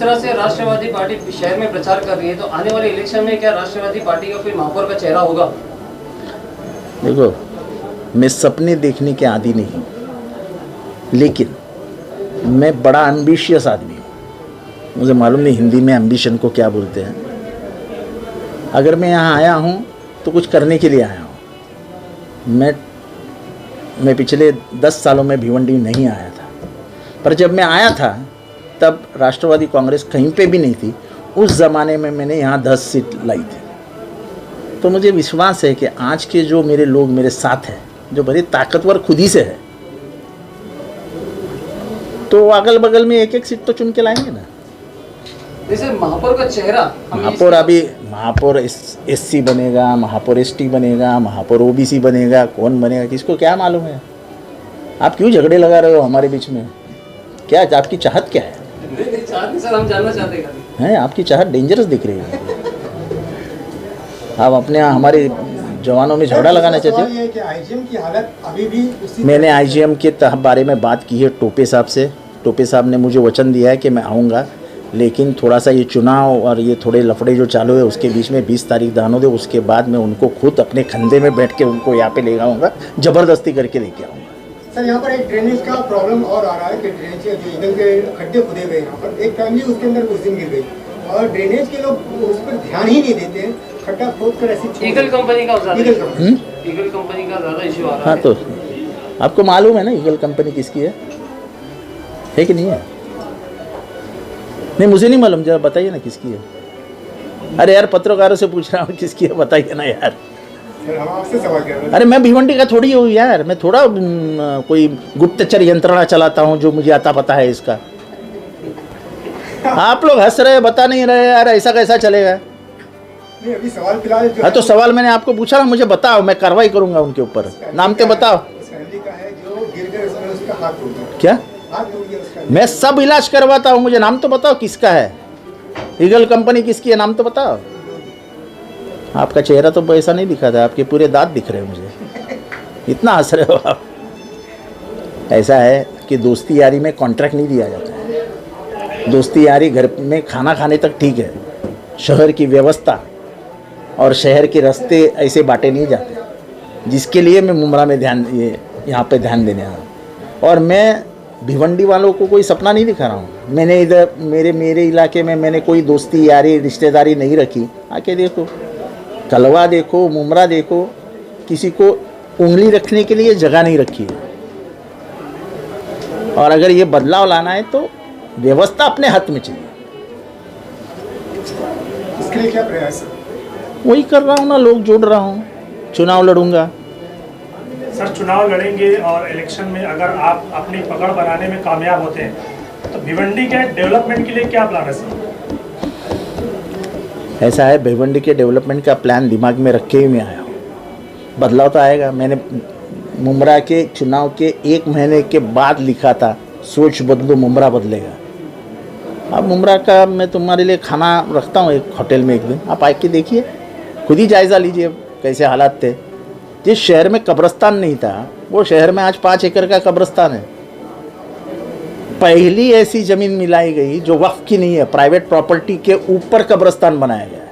तरह से राष्ट्रवादी पार्टी शहर में प्रचार कर रही है, तो आने वाले इलेक्शन में क्या राष्ट्रवादी पार्टी का कोई महापौर का चेहरा होगा? देखो, मैं सपने देखने के आदी नहीं हूँ, लेकिन मैं बड़ा एम्बिशियस आदमी हूँ। मुझे मालूम नहीं हिंदी में एम्बिशन को क्या बोलते हैं। अगर मैं यहाँ आया हूँ तो कुछ करने के लिए आया हूँ। मैं पिछले 10 सालों में भिवंडी नहीं आया था, पर जब मैं आया था तब राष्ट्रवादी कांग्रेस कहीं पे भी नहीं थी। उस ज़माने में मैंने यहाँ 10 सीट लाई थी। तो मुझे विश्वास है कि आज के जो मेरे लोग मेरे साथ हैं, जो बड़े ताकतवर खुद ही से है, तो अगल बगल में एक एक सीट तो चुन के लाएंगे ना। जैसे महापौर का चेहरा, महापौर एससी बनेगा, महापौर एसटी बनेगा, महापौर ओबीसी बनेगा, कौन बनेगा किसको क्या मालूम है। आप क्यों झगड़े लगा रहे हो हमारे बीच में? क्या आपकी चाहत क्या है? नहीं सर, हम जानना चाहते हैं। आपकी चाहत डेंजरस दिख रही है। आप अपने यहाँ हमारे जवानों में झगड़ा लगाना चाहते हो? कि आईजीएम की हालत अभी भी मैंने आईजीएम के बारे में बात की है टोपे साहब से। टोपे साहब ने मुझे वचन दिया है कि मैं आऊँगा, लेकिन थोड़ा सा ये चुनाव और ये थोड़े लफड़े जो चालू है उसके बीच में 20 तारीख दानो दे, उसके बाद मैं उनको खुद अपने कंधे में बैठ के उनको यहाँ पे ले आऊँगा, ज़बरदस्ती करके लेके आऊँगा। सर, यहाँ पर एक ड्रेनेज का प्रॉब्लम और आ रहा है कि ड्रेनेज जो ईगल के खड्डे खुदे गए, यहाँ पर एक फैमिली उसके अंदर कुछ दिन गिर गई और ड्रेनेज के लोग उस पर ध्यान ही नहीं देते हैं। खड्डा खोद कर ऐसी ईगल कंपनी का ज़्यादा इशू आ रहा है। हाँ, तो आपको मालूम है ना ईगल कंपनी किसकी है कि नहीं है? नहीं, मुझे नहीं मालूम, जरा बताइए ना किसकी है। अरे यार, पत्रकारों से पूछ रहा हूँ किसकी है, बताइए ना यार। हम आपसे सवाल कर रहे हैं। अरे मैं भिवंडी का थोड़ी हूँ यार, मैं थोड़ा कोई गुप्तचर यंत्रणा चलाता हूँ जो मुझे आता पता है इसका। आप लोग हंस रहे, बता नहीं रहे यार, ऐसा कैसा चलेगा? नहीं, अभी सवाल फिलहाल हाँ, तो सवाल मैंने आपको पूछा ना, मुझे बताओ, मैं कार्रवाई करूंगा उनके ऊपर। नाम तो बताओ। फैमिली का है जो गिर गए, उसमें उसका हाथ टूट गया। क्या? हाथ टूट गया उसका। मैं सब इलाज करवाता हूँ, मुझे नाम तो बताओ किसका है। ईगल कंपनी किसकी है, नाम तो बताओ। आपका चेहरा तो ऐसा नहीं दिखा था, आपके पूरे दांत दिख रहे हैं मुझे, इतना हंस रहे हो आप। ऐसा है कि दोस्ती यारी में कॉन्ट्रैक्ट नहीं दिया जाता है। दोस्ती यारी घर में खाना खाने तक ठीक है, शहर की व्यवस्था और शहर के रास्ते ऐसे बांटे नहीं जाते, जिसके लिए मैं मुमरा में यहाँ पे ध्यान देने आया हूँ। और मैं भिवंडी वालों को कोई सपना नहीं दिखा रहा हूँ। मैंने इधर मेरे इलाके में मैंने कोई दोस्ती यारी रिश्तेदारी नहीं रखी। आके देखो, कलवा देखो, मुमरा देखो, किसी को उंगली रखने के लिए जगह नहीं रखी है। और अगर ये बदलाव लाना है तो व्यवस्था अपने हाथ में चाहिए। इसके लिए क्या प्रयास है? वही कर रहा हूँ ना, लोग जोड़ रहा हूँ, चुनाव लड़ूंगा। सर, चुनाव लड़ेंगे और इलेक्शन में अगर आप अपनी पकड़ बनाने में कामयाब होते हैं तो भिवंडी के डेवलपमेंट के लिए क्या प्लान है सर? ऐसा है, भिवंडी के डेवलपमेंट का प्लान दिमाग में रखे ही मैं आया हूँ। बदलाव तो आएगा। मैंने मुमरा के चुनाव के 1 महीने के बाद लिखा था, सोच बदलो मुमरा बदलेगा। अब मुमरा का मैं तुम्हारे लिए खाना रखता हूँ एक होटल में, एक दिन आप आके देखिए, खुद ही जायज़ा लीजिए कैसे हालात थे। जिस शहर में कब्रिस्तान नहीं था, वो शहर में आज 5 एकड़ का कब्रिस्तान है। पहली ऐसी ज़मीन मिलाई गई जो वक्फ की नहीं है, प्राइवेट प्रॉपर्टी के ऊपर कब्रिस्तान बनाया गया है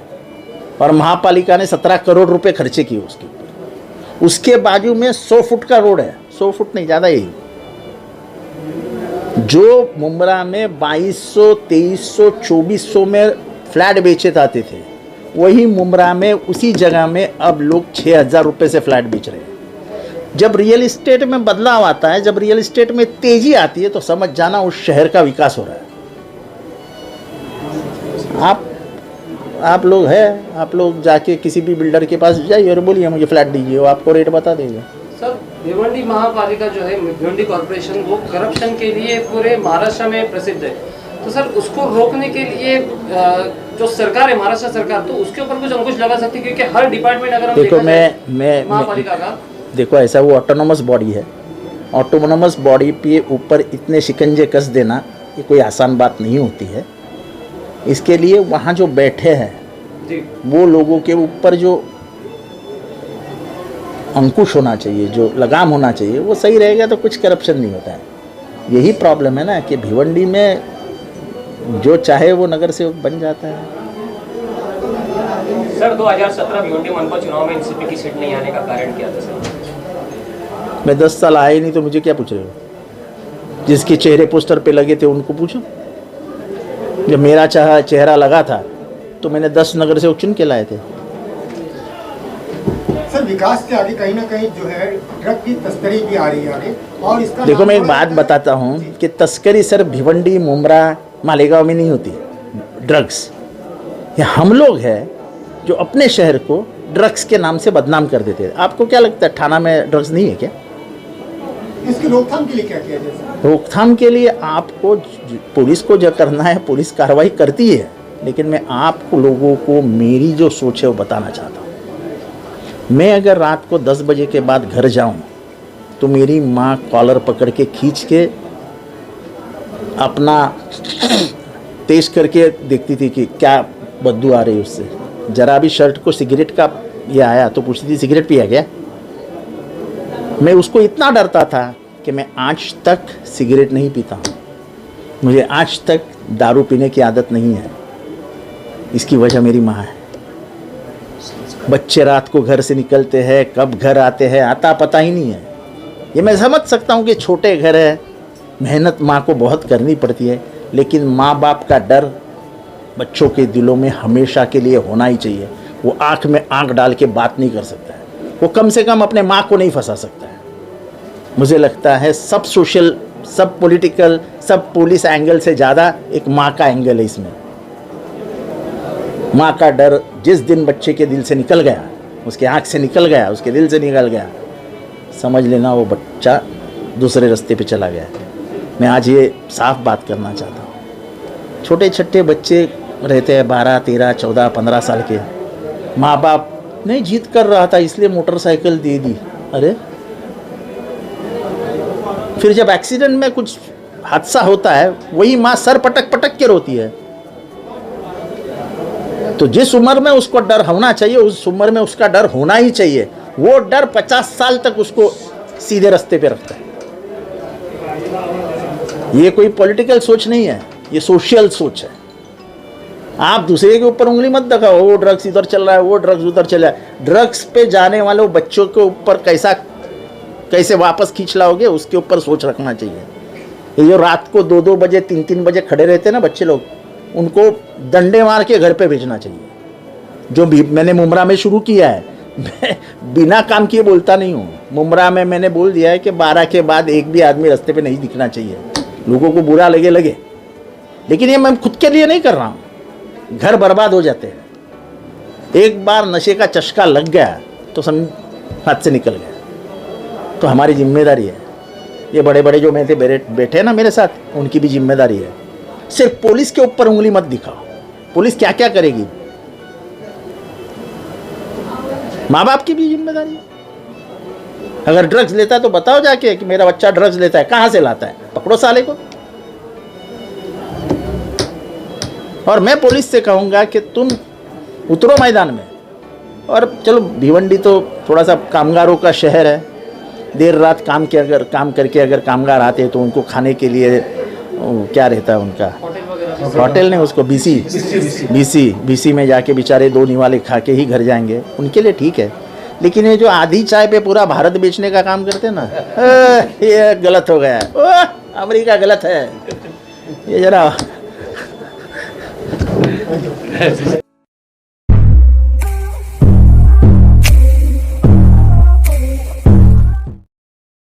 और महापालिका ने 17 करोड़ रुपए खर्चे किए उसके ऊपर। उसके बाजू में 100 फुट का रोड है, 100 फुट नहीं, ज़्यादा ही। जो मुमरा में 2200, 2300, 2400 में फ्लैट बेचे जाते थे, वही मुमरा में उसी जगह में अब लोग 6000 रुपये से फ्लैट बेच रहे हैं। जब रियल इस्टेट में बदलाव आता है, जब रियल इस्टेट में तेजी आती है, तो समझ जाना उस शहर का विकास हो रहा है। आप लोग हैं, आप लोग जाके किसी भी बिल्डर के पास जाइए और बोलिए मुझे फ्लैट दीजिए, वो आपको रेट बता देगा। सर, भिवंडी महापालिका जो है, भिवंडी कॉर्पोरेशन, वो करप्शन के लिए पूरे महाराष्ट्र में प्रसिद्ध है। तो सर, उसको रोकने के लिए जो सरकार है, महाराष्ट्र सरकार, तो उसके ऊपर कुछ अंकुश लगा सकती है? क्योंकि हर डिपार्टमेंट अगर हम देखो, मैं महापालिका का, देखो ऐसा, वो ऑटोनोमस बॉडी है। ऑटोनोमस बॉडी पे ऊपर इतने शिकंजे कस देना ये कोई आसान बात नहीं होती है। इसके लिए वहाँ जो बैठे हैं वो लोगों के ऊपर जो अंकुश होना चाहिए, जो लगाम होना चाहिए, वो सही रहेगा तो कुछ करप्शन नहीं होता है। यही प्रॉब्लम है ना कि भिवंडी में जो चाहे वो नगर सेवक बन जाता है। सर 2017 भिवंडी मनपा चुनाव में एनसीपी की सीट नहीं आने का कारण क्या था सर? मैं 10 साल आए नहीं तो मुझे क्या पूछ रहे हो? जिसके चेहरे पोस्टर पे लगे थे उनको पूछो। जब मेरा चेहरा लगा था तो मैंने 10 नगर सेवक चुन के लाए थे। सर विकास के आगे कहीं ना कहीं जो है ड्रग की तस्करी भी आ रही है आगे, और इसका देखो मैं एक नाम बात बताता हूँ कि तस्करी सिर्फ भिवंडी, मुमरा, मालेगांव में नहीं होती। ड्रग्स ये हम लोग हैं जो अपने शहर को ड्रग्स के नाम से बदनाम कर देते हैं। आपको क्या लगता है थाना में ड्रग्स नहीं है क्या? इसकी रोकथाम के लिए क्या किया जाए सर? रोकथाम के लिए आपको पुलिस को जो करना है पुलिस कार्रवाई करती है, लेकिन मैं आपको लोगों को मेरी जो सोच है वो बताना चाहता हूँ। मैं अगर रात को 10 बजे के बाद घर जाऊँ तो मेरी माँ कॉलर पकड़ के खींच के अपना तेज करके देखती थी कि क्या बदबू आ रही है उससे। जरा भी शर्ट को सिगरेट का ये आया तो पूछती थी सिगरेट पिया गया। मैं उसको इतना डरता था कि मैं आज तक सिगरेट नहीं पीता हूँ। मुझे आज तक दारू पीने की आदत नहीं है। इसकी वजह मेरी माँ है। बच्चे रात को घर से निकलते हैं, कब घर आते हैं आता पता ही नहीं है। ये मैं समझ सकता हूँ कि छोटे घर है, मेहनत माँ को बहुत करनी पड़ती है, लेकिन माँ बाप का डर बच्चों के दिलों में हमेशा के लिए होना ही चाहिए। वो आँख में आँख डाल के बात नहीं कर सकता है, वो कम से कम अपने माँ को नहीं फंसा सकता है। मुझे लगता है सब सोशल, सब पॉलिटिकल, सब पुलिस एंगल से ज़्यादा एक माँ का एंगल है इसमें। माँ का डर जिस दिन बच्चे के दिल से निकल गया, उसके आँख से निकल गया, उसके दिल से निकल गया, समझ लेना वो बच्चा दूसरे रास्ते पे चला गया। मैं आज ये साफ बात करना चाहता हूँ। छोटे छोटे बच्चे रहते हैं 12, 13, 14, 15 साल के। माँ बाप नहीं जीत कर रहा था इसलिए मोटरसाइकिल दे दी। अरे फिर जब एक्सीडेंट में कुछ हादसा होता है वही माँ सर पटक पटक के रोती है। तो जिस उम्र में उसको डर होना चाहिए उस उम्र में उसका डर होना ही चाहिए। वो डर 50 साल तक उसको सीधे रास्ते पे रखता है। ये कोई पॉलिटिकल सोच नहीं है, ये सोशल सोच है। आप दूसरे के ऊपर उंगली मत दिखाओ, वो ड्रग्स इधर चल रहा है, वो ड्रग्स उधर चल रहा है। ड्रग्स पे जाने वाले बच्चों के ऊपर कैसे वापस खींच लाओगे, उसके ऊपर सोच रखना चाहिए। ये जो रात को 2-2 बजे 3-3 बजे खड़े रहते हैं ना बच्चे लोग, उनको डंडे मार के घर पे भेजना चाहिए। जो भी मैंने मुमरा में शुरू किया है, मैं बिना काम किए बोलता नहीं हूँ। मुमरा में मैंने बोल दिया है कि 12 के बाद एक भी आदमी रास्ते पे नहीं दिखना चाहिए। लोगों को बुरा लगे, लेकिन ये मैं खुद के लिए नहीं कर रहा हूँ। घर बर्बाद हो जाते हैं। एक बार नशे का चस्का लग गया तो समझ हाथ से निकल गया। तो हमारी जिम्मेदारी है। ये बड़े बड़े जो मैं थे बैठे ना मेरे साथ, उनकी भी जिम्मेदारी है। सिर्फ पुलिस के ऊपर उंगली मत दिखाओ। पुलिस क्या क्या करेगी, माँ बाप की भी जिम्मेदारी है। अगर ड्रग्स लेता है तो बताओ जाके कि मेरा बच्चा ड्रग्स लेता है, कहाँ से लाता है, पकड़ो साले को। और मैं पुलिस से कहूँगा कि तुम उतरो मैदान में। और चलो भिवंडी तो थोड़ा सा कामगारों का शहर है। देर रात काम करके अगर कामगार आते हैं तो उनको खाने के लिए क्या रहता है उनका, होटल नहीं, उसको बीसी में जाके बेचारे 2 निवाले खा के ही घर जाएंगे, उनके लिए ठीक है। लेकिन ये जो आधी चाय पे पूरा भारत बेचने का काम करते हैं ना, ये गलत हो गया। अमेरिका गलत है ये जरा